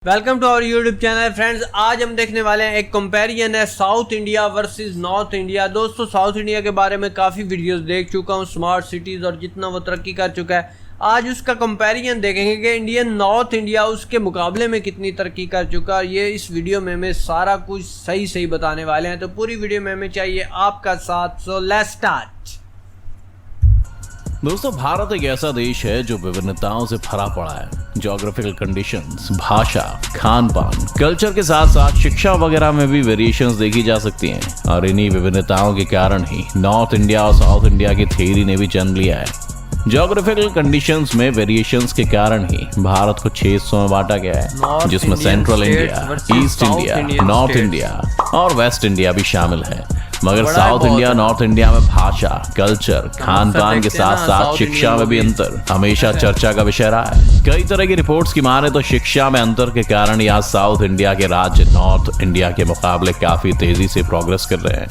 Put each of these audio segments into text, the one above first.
Welcome to our YouTube channel friends. आज हम देखने वाले हैं एक कंपैरिजन है south India versus north India. दोस्तों साउथ इंडिया के बारे में काफ़ी वीडियोस देख चुका हूं, स्मार्ट सिटीज़ और जितना वो तरक्की कर चुका है। आज उसका कंपैरिजन देखेंगे कि इंडियन नॉर्थ इंडिया उसके मुकाबले में कितनी तरक्की कर चुका है। ये इस वीडियो में हमें सारा कुछ सही बताने वाले हैं, तो पूरी वीडियो में हमें चाहिए आपका साथ। So let's start. दोस्तों भारत एक ऐसा देश है जो विभिन्नताओं से भरा पड़ा है। ज्योग्राफिकल कंडीशंस, भाषा, खान पान, कल्चर के साथ साथ शिक्षा वगैरह में भी वेरिएशंस देखी जा सकती हैं और इन्हीं विभिन्नताओं के कारण ही नॉर्थ इंडिया और साउथ इंडिया की थ्योरी ने भी जन्म लिया है। ज्योग्राफिकल कंडीशंस में वेरिएशंस के कारण ही भारत को 6 हिस्सों में बांटा गया है, जिसमें central India, east India, north India और वेस्ट इंडिया भी शामिल है। मगर साउथ इंडिया नॉर्थ इंडिया में भाषा, कल्चर, खान पान के साथ साथ शिक्षा में भी अंतर हमेशा चर्चा का विषय रहा है। कई तरह की रिपोर्ट्स की माने तो शिक्षा में अंतर के कारण यहाँ साउथ इंडिया के राज्य नॉर्थ इंडिया के मुकाबले काफी तेजी से प्रोग्रेस कर रहे हैं।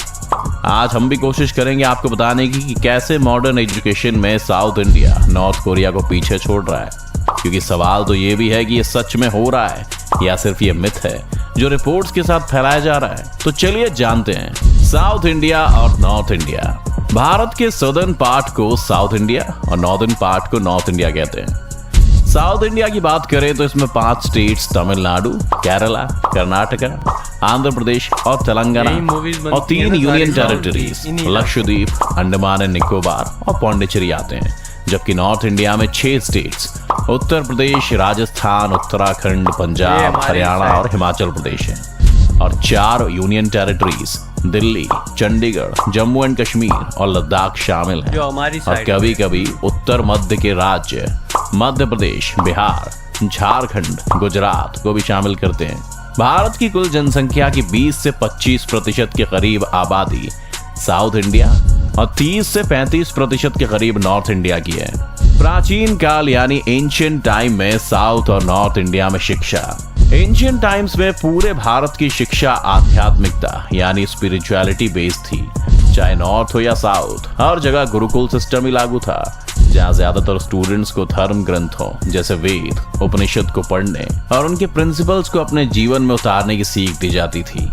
आज हम भी कोशिश करेंगे आपको बताने की कि कैसे मॉडर्न एजुकेशन में साउथ इंडिया नॉर्थ कोरिया को पीछे छोड़ रहा है, क्योंकि सवाल तो ये भी है कि ये सच में हो रहा है या सिर्फ ये मिथ है जो रिपोर्ट्स के साथ फैलाया जा रहा है। तो चलिए जानते हैं साउथ इंडिया और नॉर्थ इंडिया। भारत के सदर्न पार्ट को साउथ इंडिया और नॉर्दर्न पार्ट को नॉर्थ इंडिया कहते हैं। साउथ इंडिया की बात करें तो इसमें 5 स्टेट्स तमिलनाडु, केरला, कर्नाटका, आंध्र प्रदेश और तेलंगाना और 3 union territories Lakshadweep, Andaman and Nicobar और पौंडीचेरी आते हैं। जबकि नॉर्थ इंडिया में 6 स्टेट्स उत्तर प्रदेश, राजस्थान, उत्तराखंड, पंजाब, हरियाणा और हिमाचल प्रदेश हैं और 4 union territories Delhi, Chandigarh, Jammu and Kashmir और लद्दाख शामिल हैं। और कभी कभी उत्तर मध्य के राज्य मध्य प्रदेश, बिहार, झारखंड, गुजरात को भी शामिल करते हैं। भारत की कुल जनसंख्या की 20 से 25% के करीब आबादी साउथ इंडिया और 30 से 35% के करीब नॉर्थ इंडिया की है। प्राचीन काल यानी एंशिएंट टाइम में साउथ और नॉर्थ इंडिया में शिक्षा। एंशिएंट टाइम्स में पूरे भारत की शिक्षा आध्यात्मिकता यानी स्पिरिचुअलिटी बेस्ड थी। चाहे नॉर्थ हो या साउथ, हर जगह गुरुकुल सिस्टम ही लागू था, जहाँ ज्यादातर स्टूडेंट्स को धर्म ग्रंथों जैसे वेद, उपनिषद को पढ़ने और उनके प्रिंसिपल्स को अपने जीवन में उतारने की सीख दी जाती थी।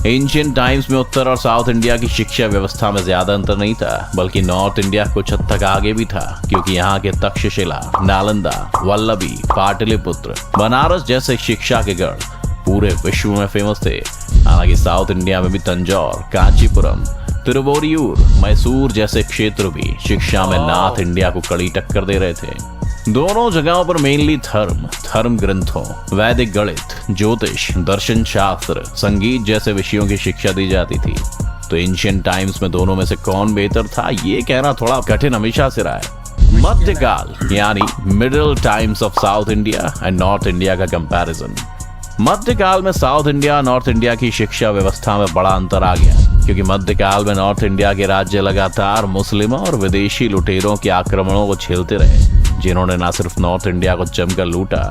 एंशिएंट टाइम्स में उत्तर और साउथ इंडिया की शिक्षा व्यवस्था में ज्यादा अंतर नहीं था, बल्कि नॉर्थ इंडिया कुछ हद तक आगे भी था, क्योंकि यहाँ के तक्षशिला, नालंदा, वल्लभी, पाटलिपुत्र, बनारस जैसे शिक्षा के गढ़ पूरे विश्व में फेमस थे। हालांकि साउथ इंडिया में भी तंजौर, कांचीपुरम, तिरुवोरियूर, मैसूर जैसे क्षेत्र भी शिक्षा में नॉर्थ इंडिया को कड़ी टक्कर दे रहे थे। दोनों जगहों पर मेनली धर्म ग्रंथों, वैदिक गणित, ज्योतिष, दर्शन शास्त्र, संगीत जैसे विषयों की शिक्षा दी जाती थी। तो एंशिएंट टाइम्स में दोनों में से कौन बेहतर था, ये कहना थोड़ा कठिन हमेशा से रहा है। मध्यकाल यानी middle times of south India and north India का कंपैरिजन। मध्यकाल में साउथ इंडिया और नॉर्थ इंडिया की शिक्षा व्यवस्था में बड़ा अंतर आ गया, क्योंकि मध्यकाल में नॉर्थ इंडिया के राज्य लगातार मुस्लिमों और विदेशी लुटेरों के आक्रमणों को झेलते रहे, जिन्होंने न सिर्फ नॉर्थ इंडिया को जमकर लूटा,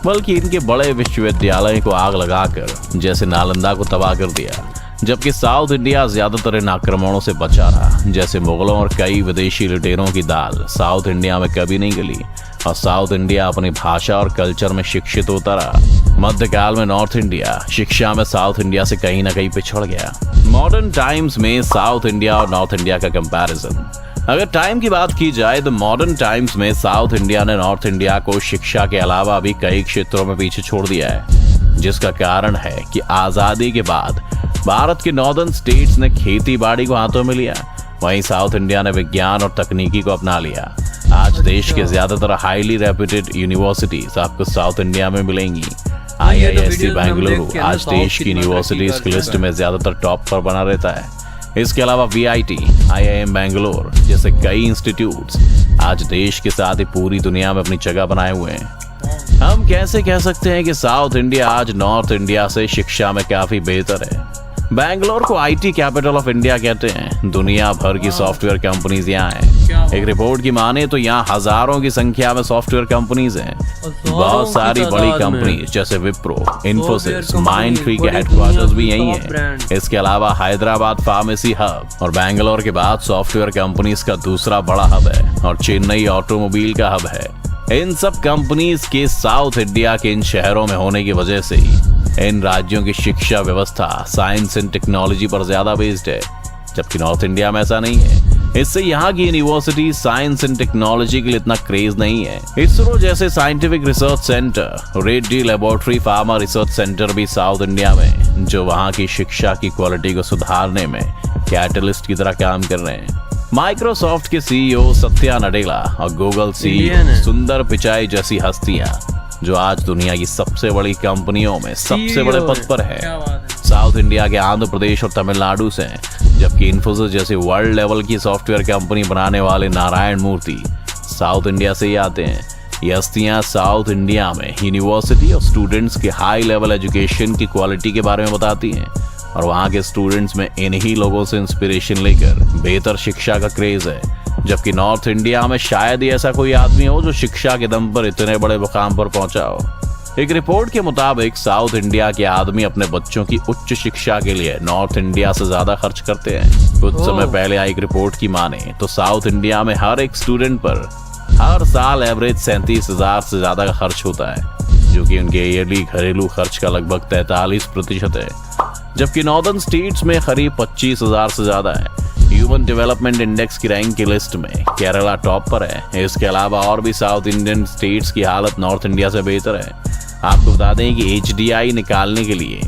बल्कि इनके बड़े विश्वविद्यालयों को आग लगाकर जैसे नालंदा को तबाह कर दिया। जबकि साउथ इंडिया ज्यादातर इन आक्रमणों से बचा रहा, जैसे मुगलों और कई विदेशी लुटेरों की दाल साउथ इंडिया में कभी नहीं गली और साउथ इंडिया अपनी भाषा और कल्चर में शिक्षित होता रहा। मध्यकाल में नॉर्थ इंडिया शिक्षा में साउथ इंडिया से कहीं ना कहीं पिछड़ गया। मॉडर्न टाइम्स में साउथ इंडिया और नॉर्थ इंडिया का कंपैरिजन। अगर टाइम की बात की जाए तो मॉडर्न टाइम्स में साउथ इंडिया ने नॉर्थ इंडिया को शिक्षा के अलावा भी कई क्षेत्रों में पीछे छोड़ दिया है, जिसका कारण है कि आजादी के बाद भारत के नॉर्दर्न स्टेट्स ने खेती बाड़ी को हाथों में लिया, वहीं साउथ इंडिया ने विज्ञान और तकनीकी को अपना लिया। आज देश के ज्यादातर हाईली रेप्यूटेड यूनिवर्सिटीज आपको साउथ इंडिया में मिलेंगी। IISc बेंगलुरु आज देश की यूनिवर्सिटीज की लिस्ट में ज्यादातर टॉप पर बना रहता है। इसके अलावा VIT, IIM बेंगलोर जैसे कई इंस्टीट्यूट्स आज देश के साथ ही पूरी दुनिया में अपनी जगह बनाए हुए हैं। हम कैसे कह सकते हैं कि साउथ इंडिया आज नॉर्थ इंडिया से शिक्षा में काफी बेहतर है? बेंगलोर को IT कैपिटल ऑफ इंडिया कहते हैं। दुनिया भर की सॉफ्टवेयर कंपनीज यहाँ हैं। एक रिपोर्ट की माने तो यहाँ हजारों की संख्या में सॉफ्टवेयर कंपनीज हैं। बहुत सारी बड़ी कंपनीज जैसे विप्रो, इन्फोसिस, माइंडट्री के हेडक्वार्टर्स भी यही हैं। इसके अलावा हैदराबाद फार्मेसी हब और बेंगलोर के बाद सॉफ्टवेयर कंपनीज का दूसरा बड़ा हब है और चेन्नई ऑटोमोबाइल का हब है। इन सब कंपनीज के साउथ इंडिया के इन शहरों में होने की वजह से ही इन राज्यों की शिक्षा व्यवस्था साइंस एंड टेक्नोलॉजी पर ज्यादा बेस्ड है, जबकि नॉर्थ इंडिया में ऐसा नहीं है। इससे यहाँ की यूनिवर्सिटी साइंस एंड टेक्नोलॉजी के लिए इतना क्रेज नहीं है। इसरो जैसे scientific research centre, Reddy laboratory pharma research centre भी साउथ इंडिया में, जो वहाँ की शिक्षा की क्वालिटी को सुधारने में कैटलिस्ट की तरह काम कर रहे हैं। माइक्रोसॉफ्ट के सीईओ सत्या नडेला और गूगल सीईओ सुंदर पिचाई जैसी हस्तियां, जो आज दुनिया की सबसे बड़ी कंपनियों में सबसे बड़े पद पर है, साउथ इंडिया के आंध्र प्रदेश और तमिलनाडु से हैं, जबकि इन्फोसिस जैसी वर्ल्ड लेवल की सॉफ्टवेयर कंपनी बनाने वाले नारायण मूर्ति साउथ इंडिया से ही आते हैं। ये हस्तियां साउथ इंडिया में यूनिवर्सिटी और स्टूडेंट्स के हाई लेवल एजुकेशन की क्वालिटी के बारे में बताती हैं, और वहाँ के स्टूडेंट्स में इन्हीं लोगों से इंस्पिरेशन लेकर बेहतर शिक्षा का क्रेज है। जबकि नॉर्थ इंडिया में शायद ही ऐसा कोई आदमी हो जो शिक्षा के दम पर इतने बड़े मुकाम पर पहुंचा हो। एक रिपोर्ट के मुताबिक साउथ इंडिया के आदमी अपने बच्चों की उच्च शिक्षा के लिए नॉर्थ इंडिया से ज्यादा खर्च करते हैं। कुछ समय पहले आई एक रिपोर्ट की माने तो साउथ इंडिया में हर एक स्टूडेंट पर हर साल एवरेज 37,000 से ज्यादा का खर्च होता है, जो कि उनके ईयरली घरेलू खर्च का लगभग 43% है। जबकि नॉर्दर्न स्टेट्स में करीब 25,000 से ज्यादा है। ह्यूमन डेवलपमेंट इंडेक्स की रैंक की लिस्ट में केरला टॉप पर है। इसके अलावा और भी साउथ इंडियन स्टेट्स की हालत नॉर्थ इंडिया से बेहतर है। आपको बता दें कि HDI निकालने के लिए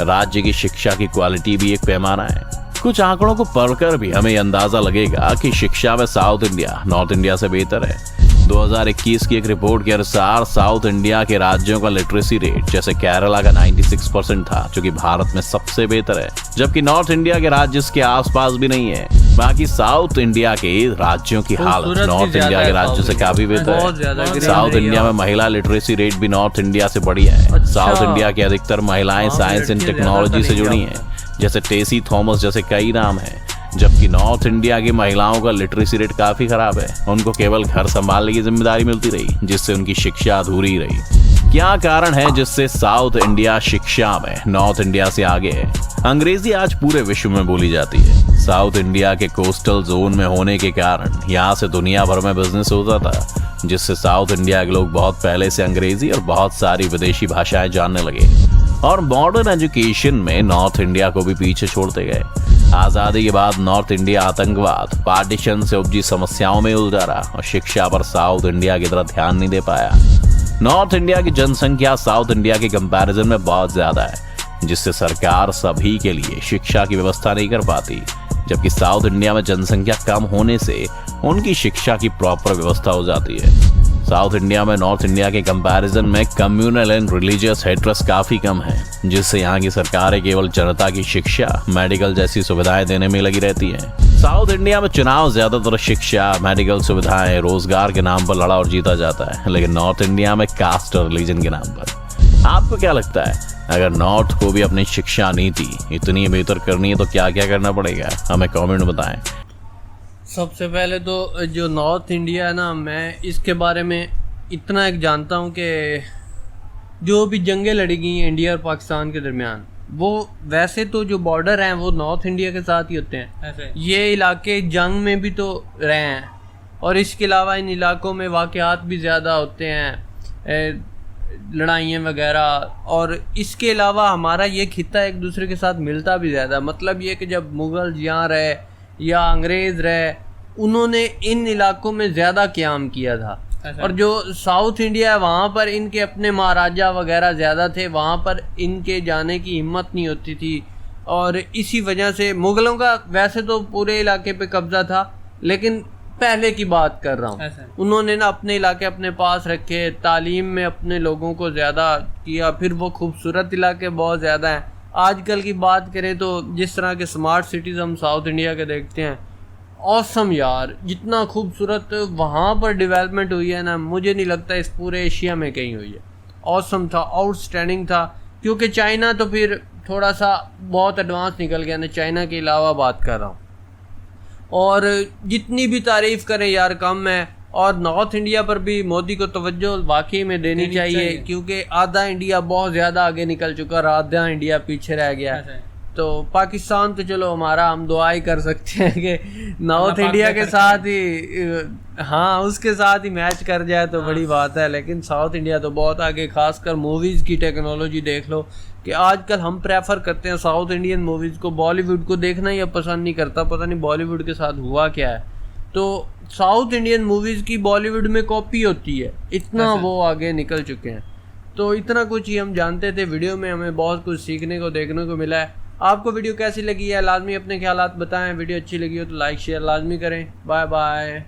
राज्य की शिक्षा की क्वालिटी भी एक पैमाना है। कुछ आंकड़ों को पढ़कर भी हमें अंदाजा लगेगा कि शिक्षा में साउथ इंडिया नॉर्थ इंडिया से बेहतर है। 2021 की एक रिपोर्ट के अनुसार साउथ इंडिया के राज्यों का लिटरेसी रेट जैसे केरला का 96% था, जो कि भारत में सबसे बेहतर है, जबकि नॉर्थ इंडिया के राज्य इसके आसपास भी नहीं है। बाकी साउथ इंडिया के राज्यों की हालत नॉर्थ इंडिया के राज्यों से काफी बेहतर है। साउथ इंडिया में महिला लिटरेसी रेट भी नॉर्थ इंडिया से बढ़िया है। साउथ इंडिया की अधिकतर महिलाएं साइंस एंड टेक्नोलॉजी से जुड़ी हैं, जैसे टेसी थॉमस जैसे कई नाम हैं। जबकि नॉर्थ इंडिया की महिलाओं का लिटरेसी रेट काफी खराब है। उनको केवल घर संभालने की जिम्मेदारी मिलती रही, जिससे उनकी शिक्षा अधूरी रही। क्या कारण है जिससे साउथ इंडिया शिक्षा में नॉर्थ इंडिया से आगे है? अंग्रेजी आज पूरे विश्व में बोली जाती है। साउथ इंडिया के कोस्टल जोन में होने के कारण यहाँ से दुनिया भर में बिजनेस होता था, जिससे साउथ इंडिया के लोग बहुत पहले से अंग्रेजी और बहुत सारी विदेशी भाषाएं जानने लगे और मॉडर्न एजुकेशन में नॉर्थ इंडिया को भी पीछे छोड़ते गए। आजादी के बाद नॉर्थ इंडिया आतंकवाद, पार्टीशन से उपजी समस्याओं में उलझा रहा और शिक्षा पर साउथ इंडिया की तरह ध्यान नहीं दे पाया। नॉर्थ इंडिया की जनसंख्या साउथ इंडिया के कंपैरिजन में बहुत ज्यादा है, जिससे सरकार सभी के लिए शिक्षा की व्यवस्था नहीं कर पाती, जबकि साउथ इंडिया में जनसंख्या कम होने से उनकी शिक्षा की प्रॉपर व्यवस्था हो जाती है। साउथ इंडिया में नॉर्थ इंडिया के कंपैरिजन में कम्युनल एंड रिलीजियस हेट्रेस काफी कम है, जिससे यहाँ की सरकारें केवल जनता की शिक्षा, मेडिकल जैसी सुविधाएं देने में लगी रहती हैं। साउथ इंडिया में चुनाव ज्यादातर शिक्षा, मेडिकल सुविधाएं, रोजगार के नाम पर लड़ा और जीता जाता है, लेकिन नॉर्थ इंडिया में कास्ट और रिलीजन के नाम पर। आपको क्या लगता है, अगर नॉर्थ को भी अपनी शिक्षा नीति इतनी बेहतर करनी है तो क्या क्या करना पड़ेगा? हमें कमेंट में बताएं। सबसे पहले तो जो नॉर्थ इंडिया है ना, मैं इसके बारे में इतना एक जानता हूँ कि जो भी जंगें लड़ी गई हैं इंडिया और पाकिस्तान के दरमियान, वो वैसे तो जो बॉर्डर हैं वो नॉर्थ इंडिया के साथ ही होते हैं। ये इलाके जंग में भी तो रहे हैं, और इसके अलावा इन इलाकों में वाक़यात भी ज़्यादा होते हैं, लड़ाइयाँ वगैरह। और इसके अलावा हमारा ये खित्ता एक दूसरे के साथ मिलता भी ज़्यादा। मतलब ये कि जब मुग़ल यहाँ रहे या अंग्रेज़ रहे, उन्होंने इन इलाकों में ज़्यादा क़याम किया था। और जो साउथ इंडिया है वहाँ पर इनके अपने महाराजा वगैरह ज़्यादा थे, वहाँ पर इनके जाने की हिम्मत नहीं होती थी, और इसी वजह से मुग़लों का वैसे तो पूरे इलाके पे कब्ज़ा था, लेकिन पहले की बात कर रहा हूँ, उन्होंने ना अपने इलाके अपने पास रखे, तालीम में अपने लोगों को ज़्यादा किया। फिर वो खूबसूरत इलाके बहुत ज़्यादा हैं। आजकल की बात करें तो जिस तरह के स्मार्ट सिटीज़ हम साउथ इंडिया के देखते हैं, ऑसम यार, जितना खूबसूरत वहाँ पर डेवलपमेंट हुई है ना, मुझे नहीं लगता इस पूरे एशिया में कहीं हुई है। ऑसम था, आउटस्टैंडिंग था। क्योंकि चाइना तो फिर थोड़ा सा बहुत एडवांस निकल गया ना, चाइना के अलावा बात कर रहा हूँ। और जितनी भी तारीफ़ करें यार कम है। और नॉर्थ इंडिया पर भी मोदी को तवज्जो वाकई में देनी चाहिए, क्योंकि आधा इंडिया बहुत ज़्यादा आगे निकल चुका और आधा इंडिया पीछे रह गया। तो पाकिस्तान तो चलो हमारा, हम दुआ ही कर सकते हैं कि नॉर्थ इंडिया के साथ ही, हाँ उसके साथ ही मैच कर जाए तो बड़ी बात है। लेकिन साउथ इंडिया तो बहुत आगे, खासकर मूवीज़ की टेक्नोलॉजी देख लो कि आजकल हम प्रेफर करते हैं साउथ इंडियन मूवीज़ को, बॉलीवुड को देखना ही अब पसंद नहीं करता। पता नहीं बॉलीवुड के साथ हुआ क्या है। तो साउथ इंडियन मूवीज़ की बॉलीवुड में कॉपी होती है, इतना वो आगे निकल चुके हैं। तो इतना कुछ ही हम जानते थे। वीडियो में हमें बहुत कुछ सीखने को, देखने को मिला है। आपको वीडियो कैसी लगी है लाजमी अपने ख्यालात बताएं। वीडियो अच्छी लगी हो तो लाइक शेयर लाजमी करें। Bye bye.